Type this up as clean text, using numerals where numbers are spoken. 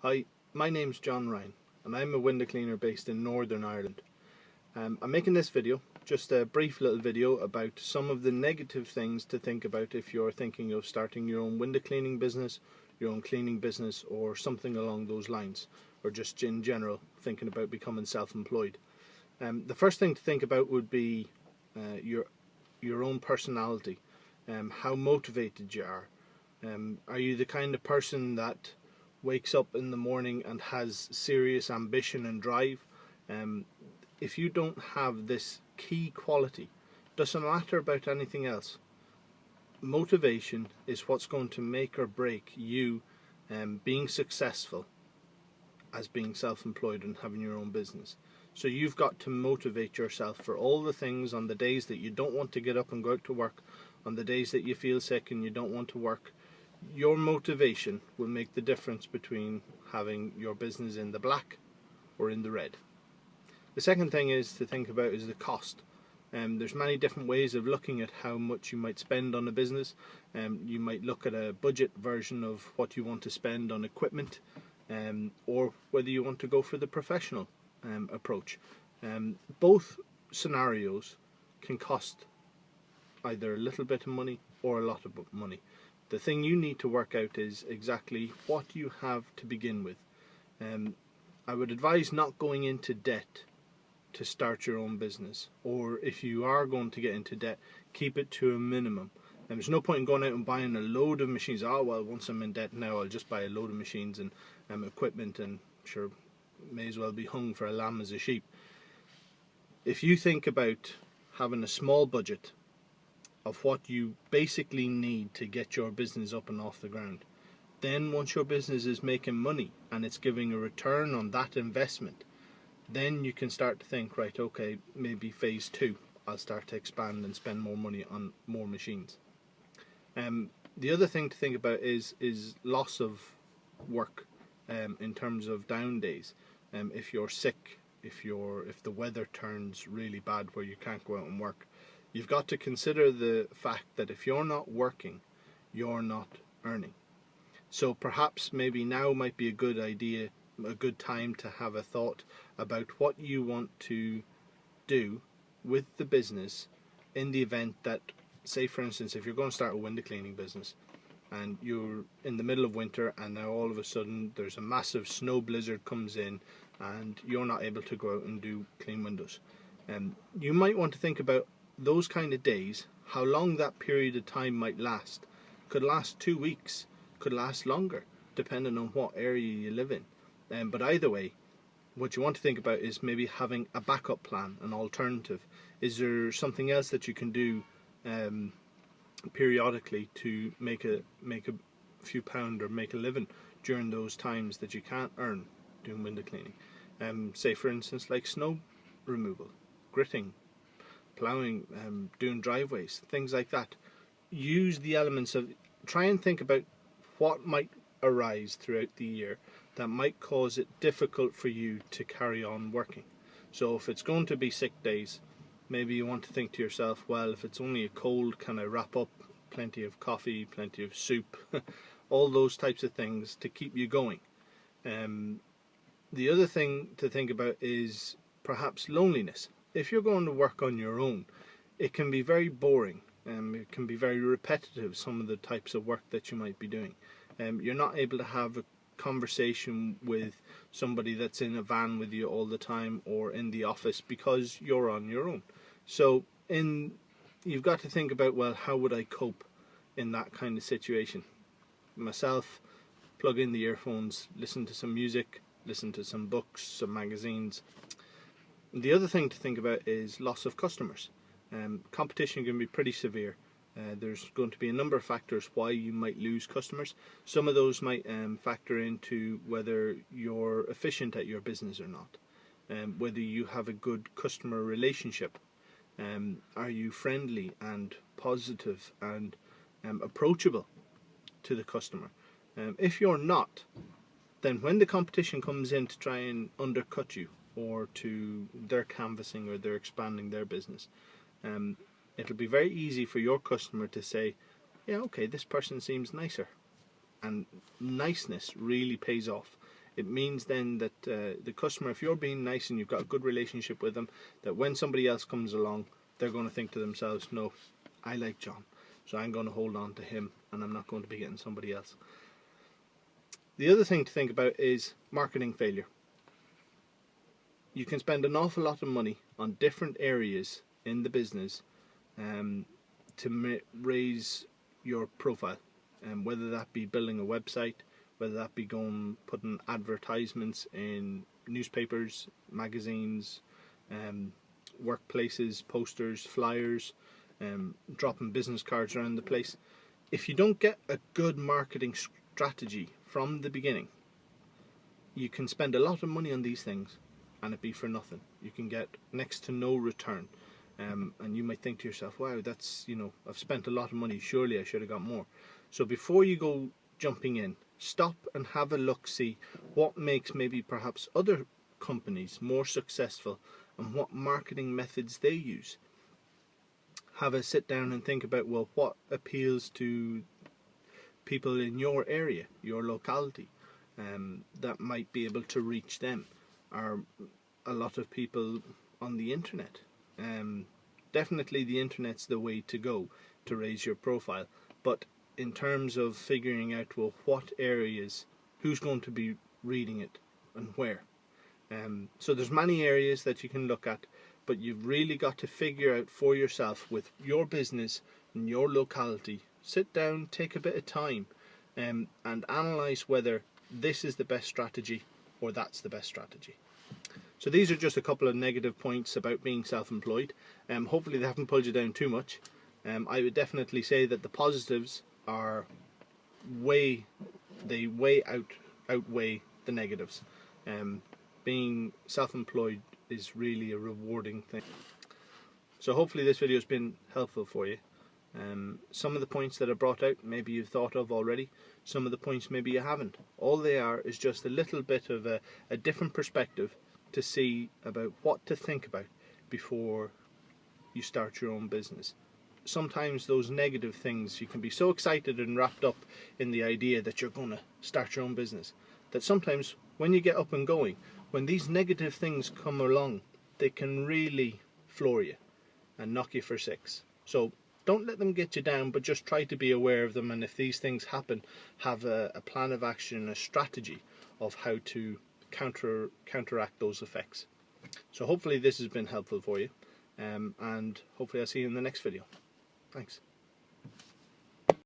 Hi, my name's John Ryan and I'm a window cleaner based in Northern Ireland. I'm making this video, just a brief little video about some of the negative things to think about if you're thinking of starting your own window cleaning business, your own cleaning business or something along those lines, or just in general thinking about becoming self-employed. The first thing to think about would be your own personality, how motivated you are. Are you the kind of person that wakes up in the morning and has serious ambition and drive? If you don't have this key quality, doesn't matter about anything else. Motivation is what's going to make or break you being successful as being self-employed and having your own business. So you've got to motivate yourself for all the things on the days that you don't want to get up and go out to work, on the days that you feel sick and you don't want to work. Your motivation will make the difference between having your business in the black or in the red. The second thing is to think about is the cost. There's many different ways of looking at how much you might spend on a business. You might look at a budget version of what you want to spend on equipment, or whether you want to go for the professional approach. Both scenarios can cost either a little bit of money or a lot of money. The thing you need to work out is exactly what you have to begin with. I would advise not going into debt to start your own business, or if you are going to get into debt, keep it to a minimum. And there's no point in going out and buying a load of machines. Oh well, once I'm in debt now I'll just buy a load of machines and equipment, and sure, may as well be hung for a lamb as a sheep. If you think about having a small budget of what you basically need to get your business up and off the ground, then once your business is making money and it's giving a return on that investment, then you can start to think, right, okay, maybe phase 2, I'll start to expand and spend more money on more machines. The other thing to think about is loss of work, in terms of down days. If you're sick, if the weather turns really bad where you can't go out and work, you've got to consider the fact that if you're not working, you're not earning. So perhaps maybe now might be a good idea, a good time to have a thought about what you want to do with the business in the event that, say for instance, if you're going to start a window cleaning business and you're in the middle of winter and now all of a sudden there's a massive snow blizzard comes in and you're not able to go out and do clean windows. You might want to think about those kind of days, how long that period of time might last. Could last 2 weeks, could last longer, depending on what area you live in. But either way, what you want to think about is maybe having a backup plan, an alternative. Is there something else that you can do periodically to make a few pound or make a living during those times that you can't earn doing window cleaning? Say for instance like snow removal, gritting, ploughing, doing driveways, things like that. Use the elements of, try and think about what might arise throughout the year that might cause it difficult for you to carry on working. So if it's going to be sick days, maybe you want to think to yourself, well, if it's only a cold, can I wrap up? Plenty of coffee, plenty of soup, all those types of things to keep you going. The other thing to think about is perhaps loneliness. If you're going to work on your own, it can be very boring. It can be very repetitive, some of the types of work that you might be doing. You're not able to have a conversation with somebody that's in a van with you all the time or in the office because you're on your own. So you've got to think about, well, how would I cope in that kind of situation? Myself, plug in the earphones, listen to some music, listen to some books, some magazines. The other thing to think about is loss of customers. Competition can be pretty severe. There's going to be a number of factors why you might lose customers. Some of those might factor into whether you're efficient at your business or not, whether you have a good customer relationship. Are you friendly and positive and approachable to the customer? If you're not, then when the competition comes in to try and undercut you, or to their canvassing or they're expanding their business, it'll be very easy for your customer to say, yeah, okay, this person seems nicer. And niceness really pays off. It means then that the customer, if you're being nice and you've got a good relationship with them, that when somebody else comes along, they're going to think to themselves, no, I like John, so I'm going to hold on to him and I'm not going to be getting somebody else. The other thing to think about is marketing failure. You can spend an awful lot of money on different areas in the business to raise your profile, whether that be building a website, whether that be putting advertisements in newspapers, magazines, workplaces, posters, flyers, dropping business cards around the place. If you don't get a good marketing strategy from the beginning, you can spend a lot of money on these things and it be for nothing. You can get next to no return, and you might think to yourself, wow, that's, I've spent a lot of money, surely I should have got more. So before you go jumping in, stop and have a look, see what makes maybe perhaps other companies more successful and what marketing methods they use. Have a sit down and think about, well, what appeals to people in your area, your locality, that might be able to reach them, or a lot of people on the internet. Definitely the internet's the way to go to raise your profile, but in terms of figuring out, well, what areas, who's going to be reading it and where. So there's many areas that you can look at, but you've really got to figure out for yourself with your business and your locality. Sit down, take a bit of time, and analyse whether this is the best strategy or that's the best strategy. So these are just a couple of negative points about being self-employed. Hopefully they haven't pulled you down too much. I would definitely say that the positives are outweigh the negatives. Being self-employed is really a rewarding thing. So hopefully this video has been helpful for you. Some of the points that I brought out maybe you've thought of already, some of the points maybe you haven't. All they are is just a little bit of a different perspective to see about what to think about before you start your own business. Sometimes those negative things, you can be so excited and wrapped up in the idea that you're going to start your own business, that sometimes when you get up and going, when these negative things come along, they can really floor you and knock you for six. So don't let them get you down, but just try to be aware of them, and if these things happen, have a plan of action, a strategy of how to counteract those effects. So hopefully this has been helpful for you, and hopefully I'll see you in the next video. Thanks.